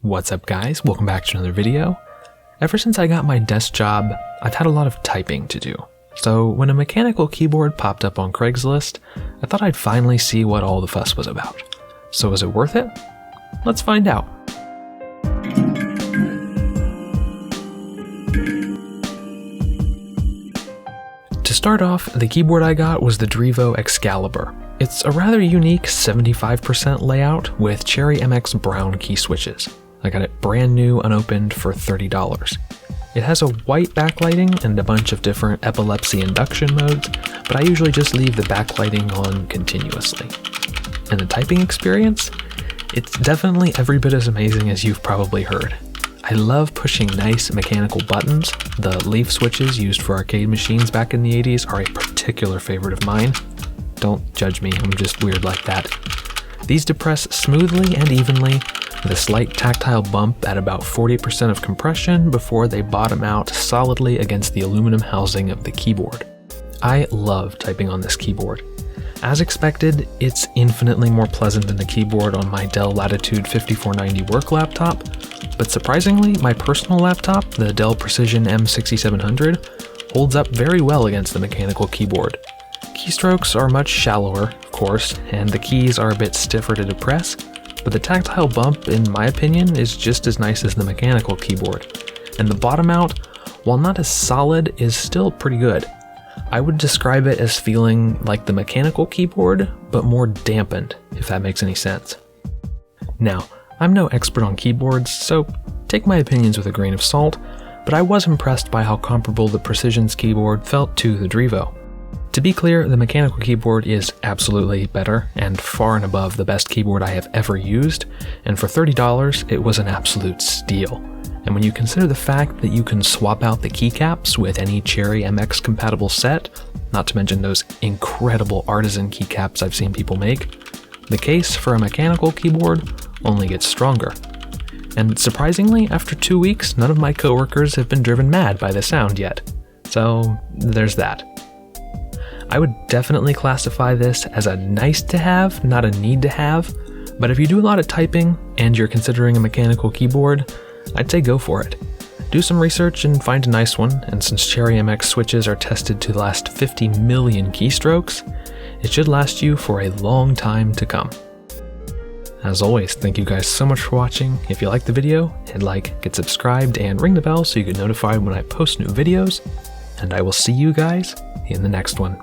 What's up guys, welcome back to another video. Ever since I got my desk job, I've had a lot of typing to do. So when a mechanical keyboard popped up on Craigslist, I thought I'd finally see what all the fuss was about. So is it worth it? Let's find out. To start off, the keyboard I got was the Drevos Excalibur. It's a rather unique 75% layout with Cherry MX brown key switches. I got it brand new, unopened for $30. It has a white backlighting and a bunch of different epilepsy induction modes, but I usually just leave the backlighting on continuously. And the typing experience? It's definitely every bit as amazing as you've probably heard. I love pushing nice mechanical buttons. The leaf switches used for arcade machines back in the 80s are a particular favorite of mine. Don't judge me, I'm just weird like that. These depress smoothly and evenly, with a slight tactile bump at about 40% of compression before they bottom out solidly against the aluminum housing of the keyboard. I love typing on this keyboard. As expected, it's infinitely more pleasant than the keyboard on my Dell Latitude 5490 work laptop, but surprisingly, my personal laptop, the Dell Precision M6700, holds up very well against the mechanical keyboard. Keystrokes are much shallower, of course, and the keys are a bit stiffer to depress, but the tactile bump, in my opinion, is just as nice as the mechanical keyboard. And the bottom out, while not as solid, is still pretty good. I would describe it as feeling like the mechanical keyboard, but more dampened, if that makes any sense. Now, I'm no expert on keyboards, so take my opinions with a grain of salt, but I was impressed by how comparable the Precision's keyboard felt to the Drevos. To be clear, the mechanical keyboard is absolutely better and far and above the best keyboard I have ever used, and for $30 it was an absolute steal. And when you consider the fact that you can swap out the keycaps with any Cherry MX compatible set, not to mention those incredible artisan keycaps I've seen people make, the case for a mechanical keyboard only gets stronger. And surprisingly, after 2 weeks, none of my coworkers have been driven mad by the sound yet. So there's that. I would definitely classify this as a nice to have, not a need to have, but if you do a lot of typing and you're considering a mechanical keyboard, I'd say go for it. Do some research and find a nice one, and since Cherry MX switches are tested to last 50 million keystrokes, it should last you for a long time to come. As always, thank you guys so much for watching. If you liked the video, hit like, get subscribed, and ring the bell so you get notified when I post new videos, and I will see you guys in the next one.